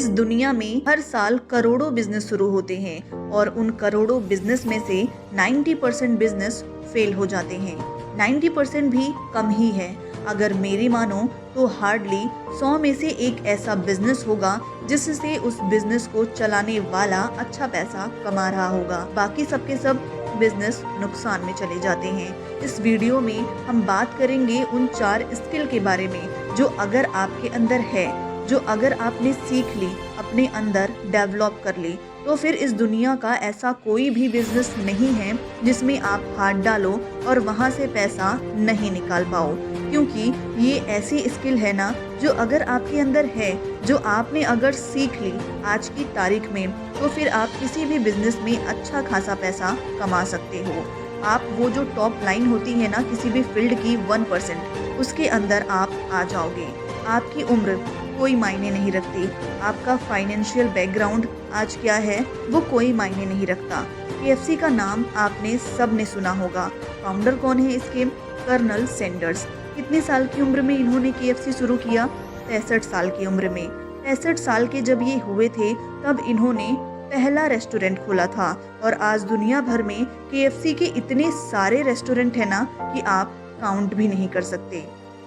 इस दुनिया में हर साल करोड़ों बिजनेस शुरू होते हैं और उन करोड़ों बिजनेस में से 90% बिजनेस फेल हो जाते हैं। 90% भी कम ही है। अगर मेरी मानो तो हार्डली 100 में से एक ऐसा बिजनेस होगा जिससे उस बिजनेस को चलाने वाला अच्छा पैसा कमा रहा होगा। बाकी सबके सब बिजनेस नुकसान में चले जाते हैं। इस वीडियो में हम बात करेंगे उन 4 स्किल के बारे में जो अगर आपके अंदर है, जो अगर आपने सीख ली, अपने अंदर डेवलप कर ली, तो फिर इस दुनिया का ऐसा कोई भी बिजनेस नहीं है जिसमें आप हाथ डालो और वहां से पैसा नहीं निकाल पाओ। क्योंकि ये ऐसी स्किल है ना जो अगर आपके अंदर है, जो आपने अगर सीख ली आज की तारीख में, तो फिर आप किसी भी बिजनेस में अच्छा खासा पैसा कमा सकते हो। आप वो जो टॉप लाइन होती है ना किसी भी फील्ड की 1%, उसके अंदर आप आ जाओगे। आपकी उम्र कोई मायने नहीं रखती, आपका फाइनेंशियल बैकग्राउंड आज क्या है वो कोई मायने नहीं रखता। केएफसी का नाम आपने सब ने सुना होगा। फाउंडर कौन है इसके? Colonel Sanders. कितने साल की उम्र में इन्होंने केएफसी शुरू किया? 65 साल की उम्र में। 65 साल के जब ये हुए थे तब इन्होंने पहला रेस्टोरेंट खोला था और आज दुनिया भर में केएफसी के इतने सारे रेस्टोरेंट है ना कि आप काउंट भी नहीं कर सकते।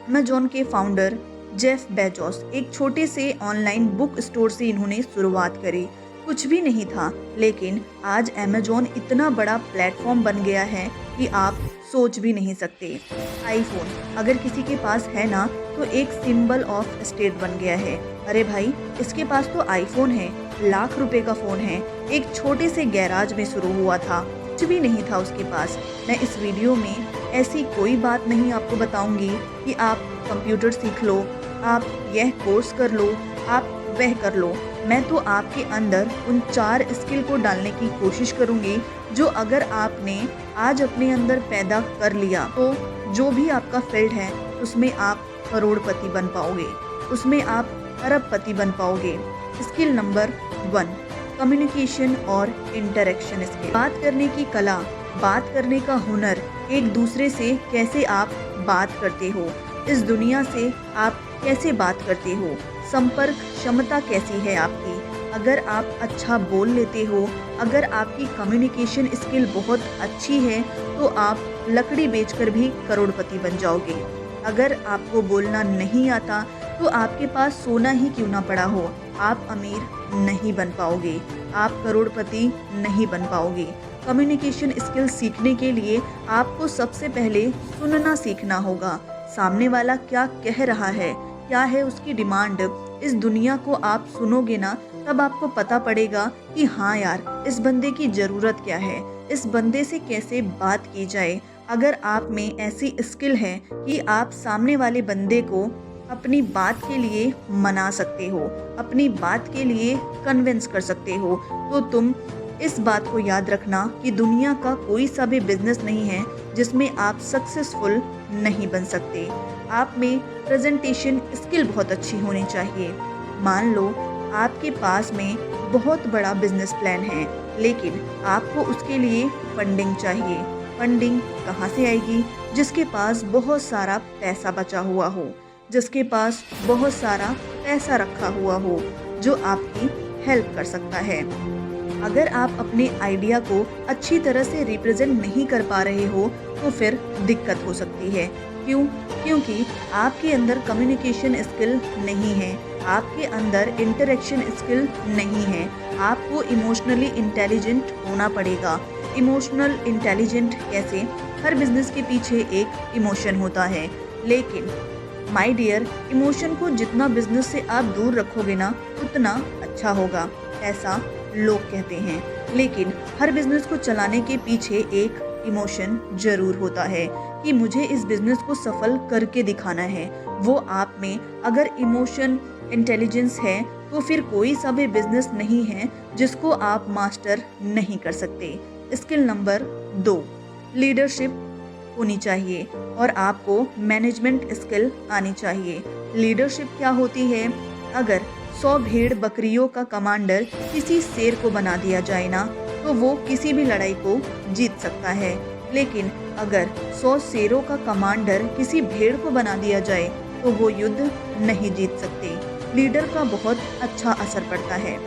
अमेज़न के फाउंडर जेफ बेजोस एक छोटे से ऑनलाइन बुक स्टोर से इन्होंने शुरुआत करी। कुछ भी नहीं था, लेकिन आज अमेज़न इतना बड़ा प्लेटफॉर्म बन गया है कि आप सोच भी नहीं सकते। आईफोन अगर किसी के पास है ना तो एक सिंबल ऑफ स्टेट बन गया है। अरे भाई, इसके पास तो आईफोन है, लाख रुपए का फोन है, एक छोटे से गैराज में शुरू हुआ था, कुछ भी नहीं था उसके पास। मैं इस वीडियो में ऐसी कोई बात नहीं आपको बताऊंगी कि आप कंप्यूटर सीख लो, आप यह कोर्स कर लो, आप वह कर लो। मैं तो आपके अंदर उन 4 स्किल को डालने की कोशिश करूंगी जो अगर आपने आज अपने अंदर पैदा कर लिया तो जो भी आपका फील्ड है उसमें आप करोड़पति बन पाओगे, उसमें आप अरबपति बन पाओगे। स्किल नंबर 1, कम्युनिकेशन और इंटरेक्शन स्किल। बात करने की कला, बात करने का हुनर, एक दूसरे से कैसे आप बात करते हो, इस दुनिया से आप कैसे बात करते हो, संपर्क क्षमता कैसी है आपकी। अगर आप अच्छा बोल लेते हो, अगर आपकी कम्युनिकेशन स्किल बहुत अच्छी है तो आप लकड़ी बेचकर भी करोड़पति बन जाओगे। अगर आपको बोलना नहीं आता तो आपके पास सोना ही क्यों ना पड़ा हो, आप अमीर नहीं बन पाओगे, आप करोड़पति नहीं बन पाओगे। कम्युनिकेशन स्किल सीखने के लिए आपको सबसे पहले सुनना सीखना होगा। सामने वाला क्या कह रहा है, क्या है उसकी डिमांड, इस दुनिया को आप सुनोगे ना तब आपको पता पड़ेगा कि हाँ यार, इस बंदे की ज़रूरत क्या है, इस बंदे से कैसे बात की जाए। अगर आप में ऐसी स्किल है कि आप सामने वाले बंदे को अपनी बात के लिए मना सकते हो, अपनी बात के लिए कन्विंस कर सकते हो, तो तुम इस बात को याद रखना कि दुनिया का कोई सा भी बिजनेस नहीं है जिसमें आप सक्सेसफुल नहीं बन सकते। आप में प्रेजेंटेशन स्किल बहुत अच्छी होनी चाहिए। मान लो आपके पास में बहुत बड़ा बिजनेस प्लान है, लेकिन आपको उसके लिए फंडिंग चाहिए। फंडिंग कहाँ से आएगी? जिसके पास बहुत सारा पैसा बचा हुआ हो, जिसके पास बहुत सारा पैसा रखा हुआ हो, जो आपकी हेल्प कर सकता है। अगर आप अपने आइडिया को अच्छी तरह से रिप्रेजेंट नहीं कर पा रहे हो तो फिर दिक्कत हो सकती है। क्यों? क्योंकि आपके अंदर कम्युनिकेशन स्किल नहीं है, आपके अंदर इंटरेक्शन स्किल नहीं है। आपको इमोशनली इंटेलिजेंट होना पड़ेगा। इमोशनल इंटेलिजेंट कैसे? हर बिजनेस के पीछे एक इमोशन होता है, लेकिन माय डियर, इमोशन को जितना बिजनेस से आप दूर रखोगे ना उतना अच्छा होगा, ऐसा लोग कहते हैं। लेकिन हर बिजनेस को चलाने के पीछे एक इमोशन जरूर होता है कि मुझे इस बिजनेस को सफल करके दिखाना है। वो आप में अगर इमोशन इंटेलिजेंस है तो फिर कोई सा भी बिजनेस नहीं है जिसको आप मास्टर नहीं कर सकते। स्किल नंबर 2, लीडरशिप होनी चाहिए और आपको मैनेजमेंट स्किल आनी चाहिए। लीडरशिप क्या होती है? अगर 100 भेड़ बकरियों का कमांडर किसी शेर को बना दिया जाए ना तो वो किसी भी लड़ाई को जीत सकता है, लेकिन अगर 100 शेरों का कमांडर किसी भेड़ को बना दिया जाए तो वो युद्ध नहीं जीत सकते। लीडर का बहुत अच्छा असर पड़ता है।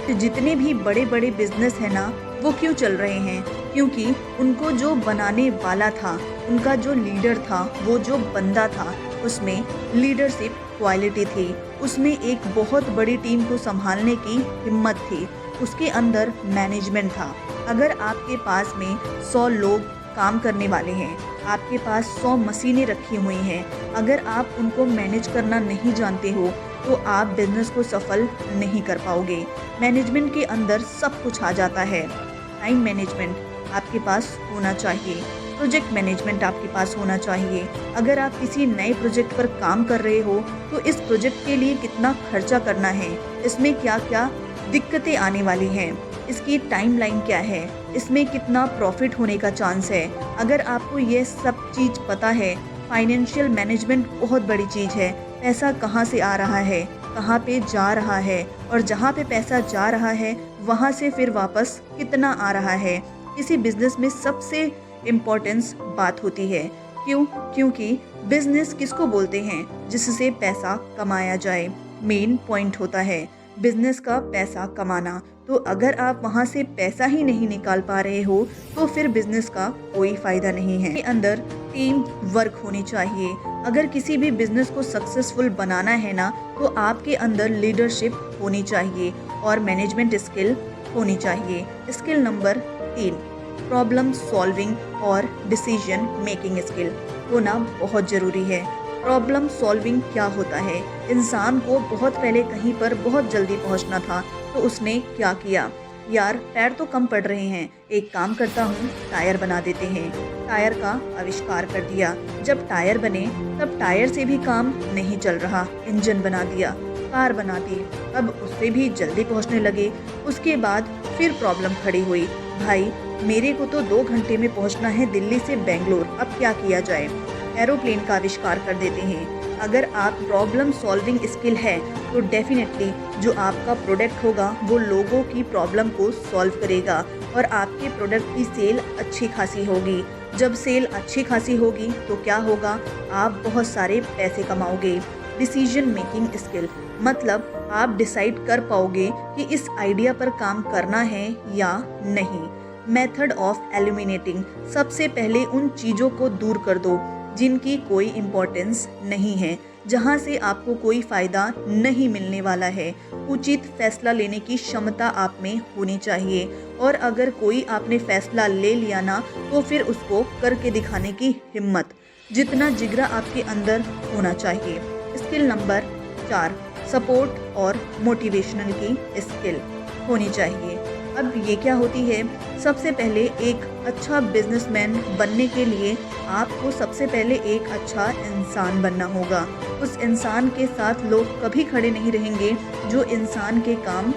तो जितने भी बड़े बड़े बिजनेस है ना, वो क्यों चल रहे हैं? क्योंकि उनको जो बनाने वाला था, उनका जो लीडर था, वो जो बंदा था, उसमें लीडरशिप क्वालिटी थी, उसमें एक बहुत बड़ी टीम को संभालने की हिम्मत थी, उसके अंदर मैनेजमेंट था। अगर आपके पास में 100 लोग काम करने वाले हैं, आपके पास 100 मशीनें रखी हुई हैं, अगर आप उनको मैनेज करना नहीं जानते हो तो आप बिजनेस को सफल नहीं कर पाओगे। मैनेजमेंट के अंदर सब कुछ आ जाता है। टाइम मैनेजमेंट आपके पास होना चाहिए, प्रोजेक्ट मैनेजमेंट आपके पास होना चाहिए। अगर आप किसी नए प्रोजेक्ट पर काम कर रहे हो तो इस प्रोजेक्ट के लिए कितना खर्चा करना है, इसमें क्या क्या दिक्कतें आने वाली हैं, इसकी टाइमलाइन क्या है, इसमें कितना प्रॉफिट होने का चांस है। अगर आपको ये सब चीज़ पता है, फाइनेंशियल मैनेजमेंट बहुत बड़ी चीज़ है। पैसा कहाँ से आ रहा है, कहाँ पे जा रहा है, और जहाँ पे पैसा जा रहा है वहाँ से फिर वापस कितना आ रहा है। किसी बिजनेस में सबसे इम्पोर्टेंस बात होती है। क्यों? क्योंकि बिजनेस किसको बोलते हैं? जिससे पैसा कमाया जाए। मेन पॉइंट होता है बिजनेस का पैसा कमाना। तो अगर आप वहाँ से पैसा ही नहीं निकाल पा रहे हो तो फिर बिजनेस का कोई फायदा नहीं है। अंदर टीम वर्क होनी चाहिए। अगर किसी भी बिजनेस को सक्सेसफुल बनाना है ना, तो आपके अंदर लीडरशिप होनी चाहिए और मैनेजमेंट स्किल होनी चाहिए। स्किल नंबर 3, प्रॉब्लम सॉल्विंग और डिसीजन मेकिंग स्किल होना बहुत ज़रूरी है। प्रॉब्लम सॉल्विंग क्या होता है? इंसान को बहुत पहले कहीं पर बहुत जल्दी पहुंचना था, तो उसने क्या किया? यार पैर तो कम पड़ रहे हैं, एक काम करता हूँ, टायर बना देते हैं। टायर का आविष्कार कर दिया। जब टायर बने तब टायर से भी काम नहीं चल रहा, इंजन बना दिया, कार बना दी, अब उससे भी जल्दी पहुँचने लगे। उसके बाद फिर प्रॉब्लम खड़ी हुई, भाई मेरे को तो 2 घंटे में पहुँचना है दिल्ली से बेंगलोर, अब क्या किया जाए? एरोप्लेन का आविष्कार कर देते हैं। अगर आप प्रॉब्लम सॉल्विंग स्किल है तो डेफिनेटली जो आपका प्रोडक्ट होगा वो लोगों की प्रॉब्लम को सॉल्व करेगा और आपके प्रोडक्ट की सेल अच्छी खासी होगी। जब सेल अच्छी खासी होगी तो क्या होगा? आप बहुत सारे पैसे कमाओगे। डिसीजन मेकिंग स्किल मतलब आप डिसाइड कर पाओगे कि इस आइडिया पर काम करना है या नहीं। मेथड ऑफ एलिमिनेटिंग, सबसे पहले उन चीज़ों को दूर कर दो जिनकी कोई इम्पोर्टेंस नहीं है, जहां से आपको कोई फ़ायदा नहीं मिलने वाला है। उचित फैसला लेने की क्षमता आप में होनी चाहिए और अगर कोई आपने फैसला ले लिया ना, तो फिर उसको करके दिखाने की हिम्मत, जितना जिगरा आपके अंदर होना चाहिए। स्किल नंबर 4, सपोर्ट और मोटिवेशनल की स्किल होनी चाहिए। अब ये क्या होती है? सबसे पहले एक अच्छा बिजनेसमैन बनने के लिए आपको सबसे पहले एक अच्छा इंसान बनना होगा। उस इंसान के साथ लोग कभी खड़े नहीं रहेंगे जो इंसान के काम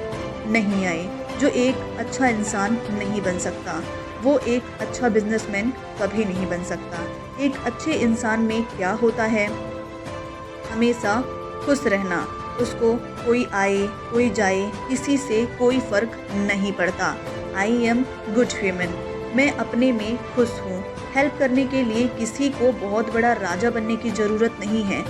नहीं आए। जो एक अच्छा इंसान नहीं बन सकता, वो एक अच्छा बिजनेसमैन कभी नहीं बन सकता। एक अच्छे इंसान में क्या होता है? हमेशा खुश रहना। उसको कोई आए कोई जाए, किसी से कोई फर्क नहीं पड़ता। आई एम गुड ह्यूमन, मैं अपने में खुश हूँ। हेल्प करने के लिए किसी को बहुत बड़ा राजा बनने की ज़रूरत नहीं है।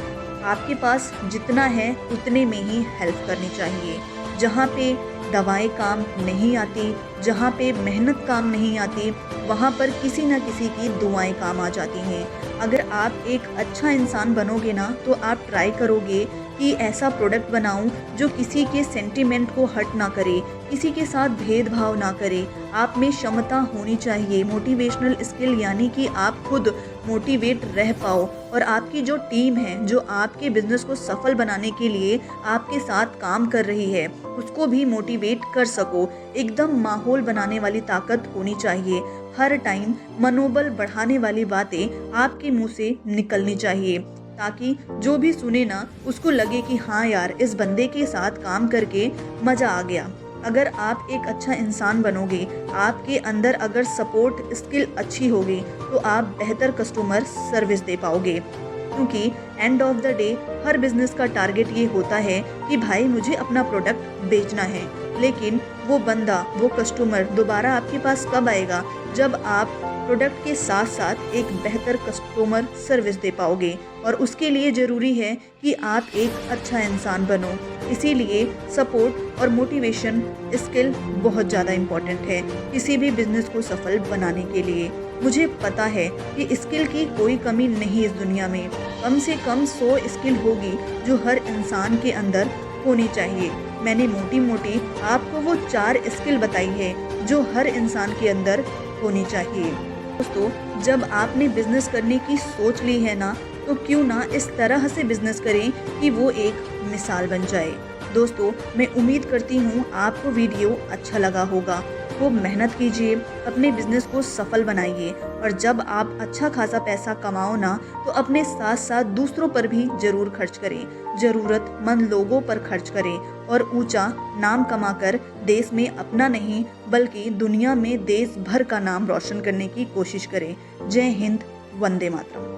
आपके पास जितना है उतने में ही हेल्प करनी चाहिए। जहाँ पे दवाएं काम नहीं आती, जहाँ पे मेहनत काम नहीं आती, वहाँ पर किसी न किसी की दुआएं काम आ जाती हैं। अगर आप एक अच्छा इंसान बनोगे ना, तो आप ट्राई करोगे कि ऐसा प्रोडक्ट बनाऊं जो किसी के सेंटीमेंट को हर्ट ना करे, किसी के साथ भेदभाव ना करे। आप में क्षमता होनी चाहिए, मोटिवेशनल स्किल, यानी कि आप खुद मोटिवेट रह पाओ और आपकी जो टीम है, जो आपके बिजनेस को सफल बनाने के लिए आपके साथ काम कर रही है, उसको भी मोटिवेट कर सको। एकदम माहौल बनाने वाली ताकत होनी चाहिए। हर टाइम मनोबल बढ़ाने वाली बातें आपके मुंह से निकलनी चाहिए, ताकि जो भी सुने ना, उसको लगे कि हाँ यार, इस बंदे के साथ काम करके मज़ा आ गया। अगर आप एक अच्छा इंसान बनोगे, आपके अंदर अगर सपोर्ट स्किल अच्छी होगी, तो आप बेहतर कस्टमर सर्विस दे पाओगे। क्योंकि end of the day her business का टारगेट ये होता है कि भाई मुझे अपना प्रोडक्ट बेचना है, लेकिन वो बंदा, वो कस्टमर दोबारा आपके पास कब आएगा? जब आप प्रोडक्ट के साथ साथ एक बेहतर कस्टमर सर्विस दे पाओगे और उसके लिए ज़रूरी है कि आप एक अच्छा इंसान बनो। इसीलिए सपोर्ट और मोटिवेशन स्किल बहुत ज़्यादा इम्पॉर्टेंट है किसी भी बिजनेस को सफल बनाने के लिए। मुझे पता है कि स्किल की कोई कमी नहीं इस दुनिया में। कम से कम 100 स्किल होगी जो हर इंसान के अंदर होनी चाहिए। मैंने मोटी मोटी आपको वो 4 स्किल बताई है जो हर इंसान के अंदर होनी चाहिए। दोस्तों, जब आपने बिजनेस करने की सोच ली है ना, तो क्यों ना इस तरह से बिजनेस करें कि वो एक मिसाल बन जाए। दोस्तों, मैं उम्मीद करती हूँ आपको वीडियो अच्छा लगा होगा। खूब मेहनत कीजिए, अपने बिजनेस को सफल बनाइए और जब आप अच्छा खासा पैसा कमाओ ना, तो अपने साथ साथ दूसरों पर भी जरूर खर्च करें। ज़रूरतमंद लोगों पर खर्च करें और ऊंचा नाम कमाकर देश में अपना नहीं बल्कि दुनिया में देश भर का नाम रोशन करने की कोशिश करें। जय हिंद, वंदे मातरम।